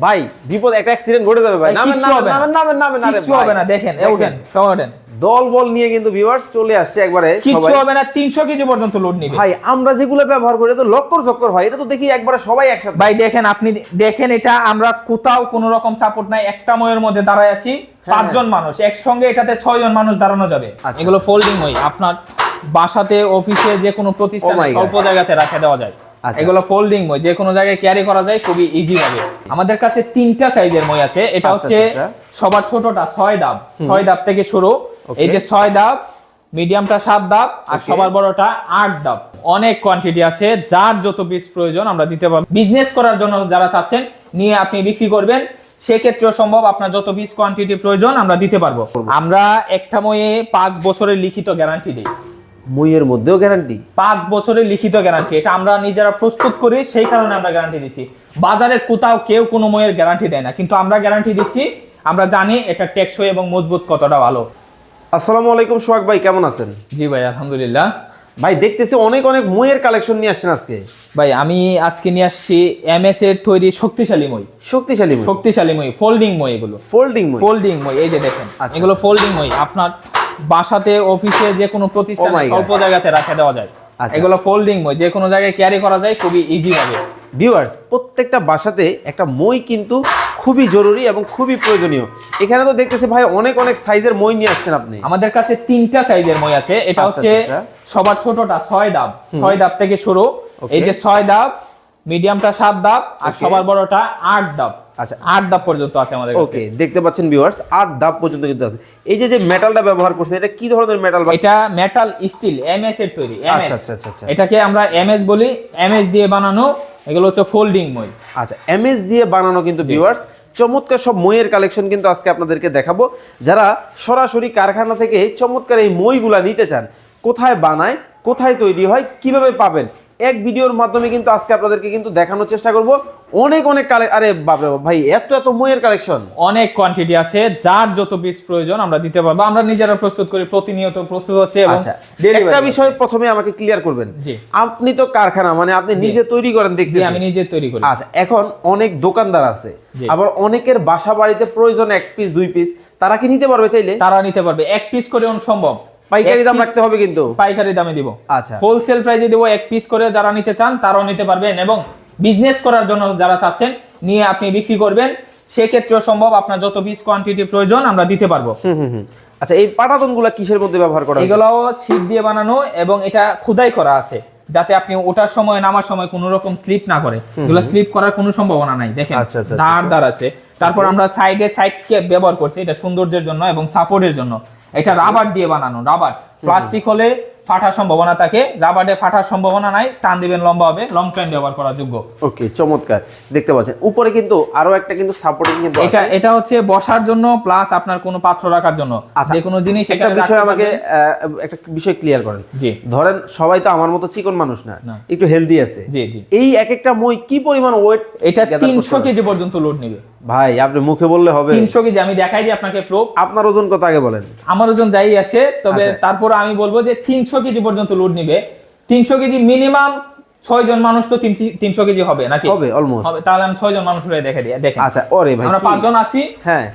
ভাই বিপদ, একটা অ্যাক্সিডেন্ট ঘটে যাবে ভাই। নামেন কিচ্ছু হবে না, দেখেন ওঠেন ওঠেন। দল বল নিয়ে কিন্তু ভিউয়ার্স চলে আসছে একবারে, কিচ্ছু হবে না, 300 কেজি পর্যন্ত লোড নিবে ভাই। আমরা যেগুলো ব্যবহার করি তো লক্কর চক্কর হয়, এটা তো দেখি একবারে সবাই একসাথে। ভাই দেখেন, আপনি দেখেন, এটা আমরা কোথাও কোনো রকম সাপোর্ট নাই, একটা ময়ের মধ্যে দাঁড়ায় আছি, 5 জন মানুষ একসঙ্গে, এটাতে 6 জন মানুষ দাঁড়ানো যাবে। এগুলো ফোল্ডিং মই, আপনার বাসাতে অফিসে যে কোনো প্রতিষ্ঠানে অল্প জায়গাতে রাখা দেওয়া যায়। এগুলো ফোল্ডিং মই, যে কোনো জায়গায় ক্যারি করা যায় খুবই ইজি ভাবে। আমাদের কাছে 3টা সাইজের মই আছে। এটা হচ্ছে সবার ছোটটা 6 ধাপ, 6 ধাপ থেকে শুরু। এই যে 6 ধাপ, মিডিয়ামটা 7 ধাপ, আর সবার বড়টা 8 ধাপ। অনেক কোয়ান্টিটি আছে, যার যত পিস প্রয়োজন আমরা দিতে পারবো। বিজনেস করার জন্য যারা চাচ্ছেন নিয়ে আপনি বিক্রি করবেন, সেক্ষেত্রেও সম্ভব। আপনার যত পিস কোয়ান্টিটি প্রয়োজন আমরা দিতে পারবো। আমরা একটা ময়ে 5 বছরের লিখিত গ্যারান্টি দিই। মইয়ের মধ্যেও গ্যারান্টি? 5 বছরের লিখিত গ্যারান্টি। এটা আমরা নিজেরা প্রস্তুত করি, সেই কারণে আমরা গ্যারান্টি দিচ্ছি। বাজারে কোথাও কেউ কোনো ময়ের গ্যারান্টি দেয় না, কিন্তু আমরা গ্যারান্টি দিচ্ছি। আমরা জানি এটা টেকসই এবং মজবুত কতটা ভালো। আসসালামু আলাইকুম সোহাগ ভাই, কেমন আছেন? জি ভাই, আলহামদুলিল্লাহ। ভাই দেখতেছি অনেক অনেক মইয়ের কালেকশন নিয়ে আসছেন আজকে। ভাই আমি আজকে নিয়ে আসছি এমএস এর তৈরি শক্তিশালী মই। শক্তিশালী মই, ফোল্ডিং মই। এগুলো ফোল্ডিং মই, এই যে দেখেন, এগুলো ফোল্ডিং মই। আপনার বাসাতে অফিসে যে কোনো প্রতিষ্ঠানে অল্প জায়গাতে রাখা দেওয়া যায়। এগুলো ফোল্ডিং মই, যে কোনো জায়গায় ক্যারি করা যায় খুবই ইজি ভাবে। ভিউয়ার্স, প্রত্যেকটা বাসাতে একটা মই কিন্তু খুবই জরুরি এবং খুবই প্রয়োজনীয়। এখানে তো দেখতেছি ভাই অনেক অনেক সাইজের মই নিয়ে আসছেন আপনি। আমাদের কাছে 3টা সাইজের মই আছে। এটা হচ্ছে সবার ছোটটা 6 ধাপ, 6 ধাপ থেকে শুরু। এই যে 6 ধাপ, মিডিয়ামটা 7 ধাপ, আর সবার বড়টা 8 ধাপ। আচ্ছা, 8 ধাপ পর্যন্ত আছে আমাদের কাছে। ওকে, দেখতে পাচ্ছেন ভিউয়ার্স, 8 ধাপ পর্যন্ত কিন্তু আছে। এই যে মেটালটা ব্যবহার করছেন, এটা কি ধরনের মেটাল? এটা মেটাল স্টিল এমএস এর তৈরি। আচ্ছা আচ্ছা আচ্ছা, এটাকে আমরা এমএস বলি, এমএস দিয়ে বানানো। এগুলো হচ্ছে ফোল্ডিং মই। আচ্ছা, এমএস দিয়ে বানানো কিন্তু ভিউয়ার্স চমৎকার সব মইয়ের কালেকশন কিন্তু আজকে আপনাদেরকে দেখাবো। যারা সরাসরি কারখানা থেকে চমৎকার এই মইগুলা নিতে চান, কোথায় বানায়, কোথায় তৈরি হয়, কিভাবে পাবেন, এক ভিডিওর মাধ্যমে কিন্তু আজকে আপনাদেরকে কিন্তু দেখানোর চেষ্টা করব। অনেক অনেক আরে বাপরে ভাই, এত এত মইয়ের কালেকশন, অনেক কোয়ান্টিটি আছে, যার যত পিস প্রয়োজন আমরা দিতে পারবো। আমরা নিজেরা প্রস্তুত করি, প্রতিনিয়ত প্রস্তুত হচ্ছে। এবং একটা বিষয় প্রথমে আমাকে ক্লিয়ার করবেন, আপনি তো কারখানা, মানে আপনি নিজে তৈরি করেন? দেখছি আমি নিজে তৈরি করি। আচ্ছা, এখন অনেক দোকানদার আছে, আবার অনেকের বাসা বাড়িতে প্রয়োজন 1 পিস 2 পিস, তারা কি নিতে পারবে? চাইলে তারা নিতে পারবে। 1 পিস করে সম্ভব, পাইকারি দাম রাখতে হবে কিন্তু। পাইকারি দামে দিব। আচ্ছা, হোলসেল প্রাইসে দেব। 1 পিস করে যারা নিতে চান তারাও নিতে পারবেন, এবং বিজনেস করার জন্য যারা চাচ্ছেন নিয়ে আপনি বিক্রি করবেন, সেক্ষেত্রেও সম্ভব। আপনার যত পিস কোয়ান্টিটি প্রয়োজন আমরা দিতে পারবো। আচ্ছা, এই পাটাতনগুলো কিসের মধ্যে ব্যবহার করা হয়? এগুলাও শীট দিয়ে বানানো, এবং এটা খোদাই করা আছে, যাতে আপনি ওঠার সময় নামার সময় কোনো রকম স্লিপ না করে। এগুলো স্লিপ করার কোনো সম্ভাবনা নাই। দেখেন ধার আছে। তারপর আমরা সাইডকে ব্যবহার করছি, এটা সৌন্দর্যের জন্য এবং সাপোর্টের জন্য। এটা রাবার দিয়ে বানানো। রাবার, প্লাস্টিক হলে ফাটার সম্ভাবনা থাকে, রাবারে ফাটার সম্ভাবনা নাই। টান দিবেন, লম্বা হবে, লং টাইম ব্যবহার করার যোগ্য। ওকে, চমৎকার। দেখতে পাচ্ছেন উপরে কিন্তু আরো একটা কিন্তু সাপোর্টিং কিন্তু আছে। এটা হচ্ছে বসার জন্য, প্লাস আপনার কোনো পাত্র রাখার জন্য। যে কোনো জিনিস, একটা বিষয় আমাকে একটা বিষয় ক্লিয়ার করেন। জি, ধরেন সবাই তো আমার মতো চিকন মানুষ না, একটু হেলদি আছে। জি জি। এই এক একটা মই কি পরিমাণ ওয়েট? এটা 300 কেজি পর্যন্ত লোড নেবে। ভাই আপনি মুখে বললে হবে? 300 কেজি। আমি দেখাই দিই আপনাকে প্রুফ। আপনার ওজন কত আগে বলেন? আমার ওজন যাই আছে, তবে তারপর আমি বলবো যে 300 কেজি পর্যন্ত লোড নিবে। 300 কেজি মিনিমাম 6 জন মানুষ তো 300 কেজি হবে নাকি? হবে, অলমোস্ট হবে। তাহলে আমি 6 জন মানুষ হয়ে দেখে দিই। দেখেন, আচ্ছা, ওরে ভাই আমরা 5 জন আছি। হ্যাঁ,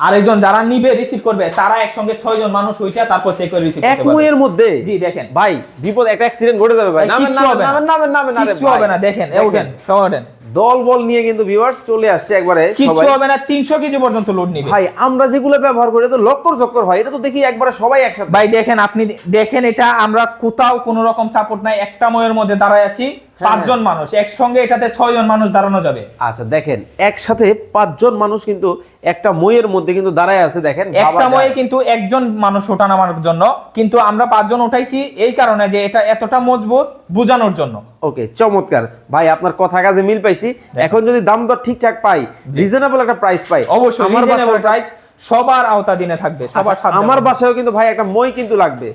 আরেকজন যারা নিবে, রিসিভ করবে, তারা একসঙ্গে 6 জন মানুষ হইটা তারপর চেক করে রিসিভ করতে পারবে এক মইয়ের মধ্যে। জি, দেখেন ভাই বিপদ, একটা অ্যাক্সিডেন্ট ঘটে যাবে ভাই। কিচ্ছু হবে না, দেখেন ওঠেন, ওঠেন। দল বল নিয়ে কিন্তু ভিউয়ার্স চলে আসছে একবারে, কিচ্ছু হবে না, 300 কেজি পর্যন্ত লোড নিবে। ভাই আমরা যেগুলো ব্যবহার করি তো লক্কর চক্কর হয়, এটা তো দেখি একবারে সবাই একসাথে। ভাই দেখেন, আপনি দেখেন, এটা আমরা কোথাও কোনো রকম সাপোর্ট নাই, একটা ময়ের মধ্যে দাঁড়ায় আছি, 5 জন মানুষ একসঙ্গে, এটাতে 6 জন মানুষ দাঁড়ানো যাবে। আচ্ছা, দেখেন একসাথে 5 জন মানুষ কিন্তু একটা মইয়ের মধ্যে কিন্তু দাঁড়ায় আছে। দেখেন একটা ময়ে কিন্তু একজন মানুষ ওঠা নামার জন্য, কিন্তু আমরা 5 জন উঠাইছি এই কারণে যে এটা এতটা মজবুত বোঝানোর জন্য। ওকে, চমৎকার ভাই, আপনার কথা কাজে মিল পাইছি। এখন যদি দাম দর ঠিকঠাক পাই, রিজনেবল একটা প্রাইস পাই, অবশ্যই আমার রিজনেবল প্রাইস সবার আওতাধীনে থাকবে, সবার সাথে। আমার বাসায়ও কিন্তু ভাই একটা মই কিন্তু লাগবে।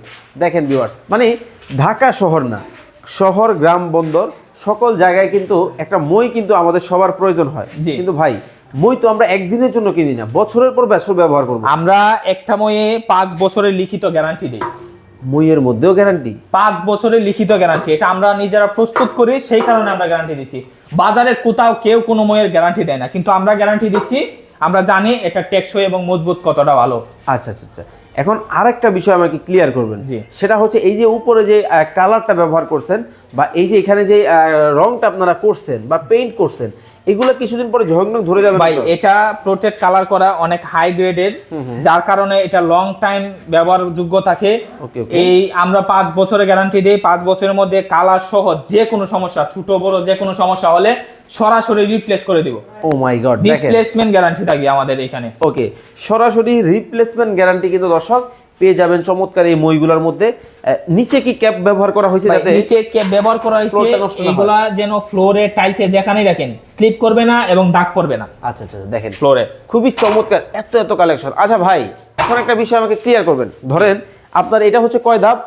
দেখেন ভিউয়ার্স, মানে ঢাকা শহর না, শহর গ্রাম বন্দর সকল জায়গায় কিন্তু একটা মই কিন্তু আমাদের সবার প্রয়োজন হয়। কিন্তু ভাই মই তো আমরা একদিনের জন্য কিনি না, বছরের পর বছর ব্যবহার করব। আমরা একটা ময়ে 5 বছরের লিখিত গ্যারান্টি দিই। মইয়ের মধ্যেও গ্যারান্টি? 5 বছরের লিখিত গ্যারান্টি। এটা আমরা নিজেরা প্রস্তুত করি, সেই কারণে আমরা গ্যারান্টি দিচ্ছি। বাজারে কোথাও কেউ কোনো মইয়ের গ্যারান্টি দেয় না, কিন্তু আমরা গ্যারান্টি দিচ্ছি। আমরা জানি এটা টেকসই এবং মজবুত কতটা ভালো। আচ্ছা আচ্ছা আচ্ছা, এখন আরেকটা বিষয় আমাকে ক্লিয়ার করবেন। জি। সেটা হচ্ছে এই যে উপরে যে কালারটা ব্যবহার করছেন বা এই যে এখানে যে রংটা আপনারা করছেন বা পেইন্ট করছেন, এগুলো কিছুদিন পরে ঝকঝক ধরে যাবে ভাই এটা প্রোটেক্ট কালার করা অনেক হাই গ্রেডের, যার কারণে এটা লং টাইম ব্যবহারযোগ্য থাকে। ওকে ওকে, এই আমরা 5 বছরের গ্যারান্টি দেই। 5 বছরের মধ্যে কালার সহ যে কোনো সমস্যা, ছোট বড় যে কোনো সমস্যা হলে সরাসরি রিপ্লেস করে দিব। ও মাই গড, দেখেন রিপ্লেসমেন্ট গ্যারান্টি থাকবে আমাদের এখানে। ওকে, সরাসরি রিপ্লেসমেন্ট গ্যারান্টি কিন্তু দর্শক পেয়ে যাবেন চমৎকার এই মইগুলোর মধ্যে। নিচে কি ক্যাপ ব্যবহার করা হয়েছে যাতে নিচে ক্যাপ ব্যবহার করা হয়েছে, ফ্লোরটা নষ্ট না হয়। এগুলা যেন ফ্লোরে টাইলসে যেখানেই রাখেন স্লিপ করবে না এবং দাগ পড়বে না আচ্ছা আচ্ছা, দেখেন ফ্লোরে। খুবই চমৎকার, এত এত কালেকশন। আচ্ছা ভাই, এখন একটা বিষয় আমাকে ক্লিয়ার করবেন। ধরেন আপনার এটা হচ্ছে কয় ধাপ?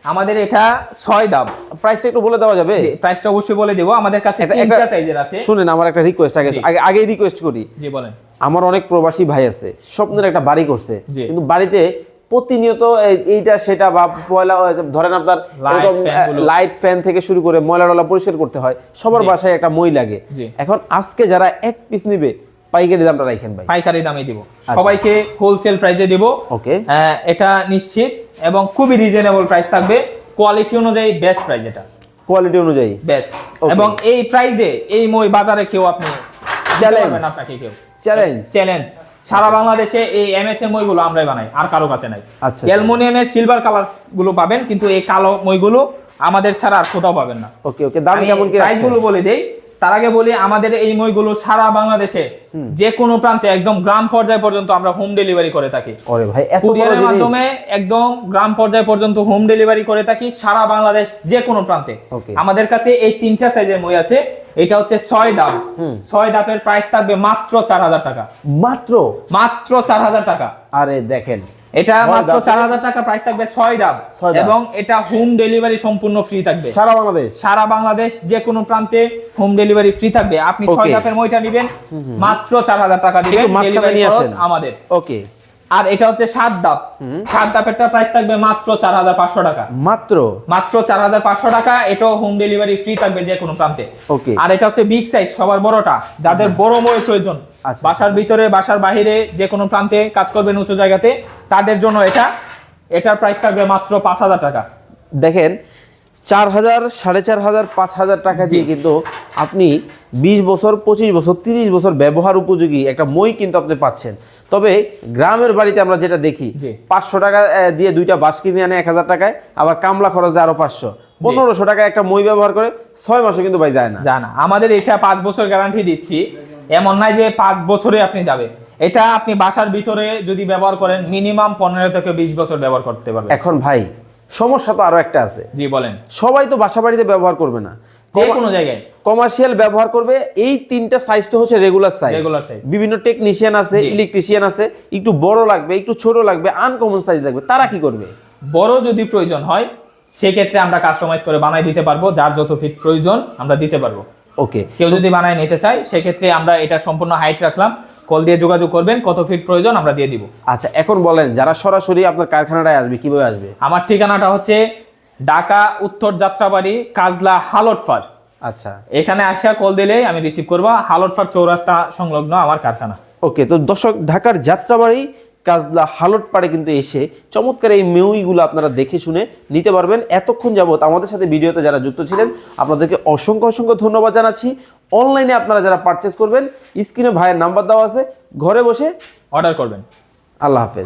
আমাদের এটা 6 ধাপ। প্রাইসটা একটু বলে দেওয়া যাবে? প্রাইসটা অবশ্যই বলে দেব। আমাদের কাছে এটা- তিনটা এটা- সাইজের আছে। শুনেন, আমার একটা রিকোয়েস্ট আগেই রিকোয়েস্ট করি। জি বলেন। আমার অনেক প্রবাসী ভাই আছে, স্বপ্নের একটা বাড়ি করছে, জি। কিন্তু বাড়িতে প্রতিনিয়ত এইটা সেটা বা পয়লা, ধরেন আপনার Light, এরকম fan গুলো। লাইট ফ্যান থেকে শুরু করে ময়লা টলা পরিষ্কার করতে হয়, সবার জি। বাসায় একটা মই লাগে। জি। এখন আজকে যারা এক পিস নিবে পাইকারি দামটা রাখেন ভাই। পাইকারি দামে দিব, সবাইকে হোলসেল প্রাইসে দিব। ওকে, এটা নিশ্চিত এবং খুবই রিজনেবল প্রাইস থাকবে। কোয়ালিটি অনুযায়ী বেস্ট প্রাইস, এটা কোয়ালিটি অনুযায়ী বেস্ট। Okay. এবং এই প্রাইসে এই মই বাজারে কেউ আপনি Challenge. পারবেন, আপনাকে কেউ চ্যালেঞ্জ। চ্যালেঞ্জ। সারা বাংলাদেশে এই এমএস এর মইগুলো আমরাই বানাই, আর কারো কাছে নাই। আচ্ছা। অ্যালুমিনিয়ামের সিলভার কালার গুলো পাবেন, কিন্তু এই কালো মইগুলো আমাদের ছাড়া আর কোথাও পাবেন না। ওকে ওকে, দাম কেমন কি প্রাইস রাখছেন? গুলো বলে দেই। তার আগে বলি, আমাদের এই মইগুলো সারা বাংলাদেশে যে কোনো প্রান্তে একদম গ্রাম পর্যায় পর্যন্ত আমরা হোম ডেলিভারি করে থাকি। ওরে ভাই, এত বড় কুরিয়ারের জিনিস। মাধ্যমে একদম গ্রাম পর্যায় পর্যন্ত হোম ডেলিভারি করে থাকি সারা বাংলাদেশ যে কোনো প্রান্তে। Okay. আমাদের কাছে এই 3টা সাইজের মই আছে। এটা হচ্ছে 6 ধাপ। 6 ধাপের প্রাইস থাকবে মাত্র 4000 টাকা। মাত্র মাত্র 4000 টাকা। আরে দেখেন, এটা 6 মাত্র ধাপে? 4000 টাকা প্রাইস থাকবে 6 ধাপ। 6 ধাপ। এবং এটা হোম ডেলিভারি সম্পূর্ণ ফ্রি থাকবে। সারা বাংলাদেশ। সারা বাংলাদেশ যে কোনো প্রান্তে হোম ডেলিভারি ফ্রি থাকবে। আপনি 6 Okay. ধাপের মইটা নেবেন, মাত্র 4000 টাকা দিবেন। একটু মাঝখানে ডেলিভারি নিয়ে খরচ আসেন। আমাদের। ওকে, আর এটা হচ্ছে 7 ধাপ। 7 ধাপেরটা প্রাইস থাকবে মাত্র 4500 টাকা। মাত্র মাত্র 4500 টাকা। এটাও হোম ডেলিভারি ফ্রি থাকবে যে কোনো প্রান্তে। ওকে। আর এটা হচ্ছে বিগ সাইজ, সবার বড়টা, যাদের বড় মই প্রয়োজন, আচ্ছা। বাসার ভিতরে বাসার বাইরে যে কোনো প্রান্তে কাজ করবেন উঁচু জায়গাতে, তাদের জন্য এটার প্রাইস থাকবে মাত্র 5000 টাকা। দেখেন, 4000, 4500, 5000 টাকা দিয়ে কিন্তু আপনি 20 বছর, 25 বছর, 30 বছর ব্যবহার উপযোগী একটা মই কিন্তু আপনি পাচ্ছেন। তবে গ্রামের বাড়িতে আমরা যেটা দেখি, জি। 500 টাকা দিয়ে 2টা বাঁশ কিনে আনে 1000 টাকায়, আবার কামলা খরচ দেয় আরো 500, 1500 টাকা একটা মই ব্যবহার করে 6 মাসে কিন্তু ভাই যায় না। জানা আমাদের এটা 5 বছর গ্যারান্টি দিচ্ছি। এমন নয় যে 5 বছরে আপনি যাবে। এটা আপনি বাসার ভিতরে যদি ব্যবহার করেন মিনিমাম 15 থেকে 20 বছর ব্যবহার করতে পারবেন। এখন ভাই সমস্যা তো আরো একটা আছে, জি বলেন। সবাই তো বাসা বাড়িতে ব্যবহার করবে না, যে কোনো জায়গায় কমার্শিয়াল ব্যবহার করবে। এই 3টা সাইজ তো হচ্ছে রেগুলার সাইজ। Regular size. বিভিন্ন টেকনিশিয়ান আছে, জি। ইলেকট্রিশিয়ান আছে, একটু বড় লাগবে, একটু ছোট লাগবে, আনকমন সাইজ লাগবে, তারা কি করবে? বড় যদি প্রয়োজন হয় সেক্ষেত্রে আমরা কাস্টমাইজ করে বানাই দিতে পারবো। যার যত ফিট প্রয়োজন আমরা দিতে পারবো। ওকে, কেউ যদি বানায় নিতে চায় সেক্ষেত্রে আমরা এটা সম্পূর্ণ হাইট রাখলাম, কল দিয়ে যোগাযোগ করবেন, কত ফিট প্রয়োজন আমরা দিয়ে দিব। আচ্ছা এখন বলেন, যারা সরাসরি আপনার কারখানাটায় আসবে কিভাবে আসবে? আমার ঠিকানাটা হচ্ছে ঢাকা উত্তর যাত্রাবাড়ি কাজলা হালটফার। আচ্ছা, এখানে আসা কল দিলে আমি রিসিভ করবো। হালটফার চৌরাস্তা সংলগ্ন আমার কারখানা। ওকে। তো দর্শক, ঢাকার যাত্রাবাড়ি কাজলা হালট পাড়ে কিন্তু এসে চমৎকার এই মেউইগুলো আপনারা দেখে শুনে নিতে পারবেন। এতক্ষণ যাবত আমাদের সাথে ভিডিওতে যারা যুক্ত ছিলেন আপনাদেরকে অসংখ্য অসংখ্য ধন্যবাদ জানাচ্ছি। অনলাইনে আপনারা যারা পারচেস করবেন, স্ক্রিনে ভাইয়ের নাম্বার দেওয়া আছে, ঘরে বসে অর্ডার করবেন। আল্লাহ হাফেজ।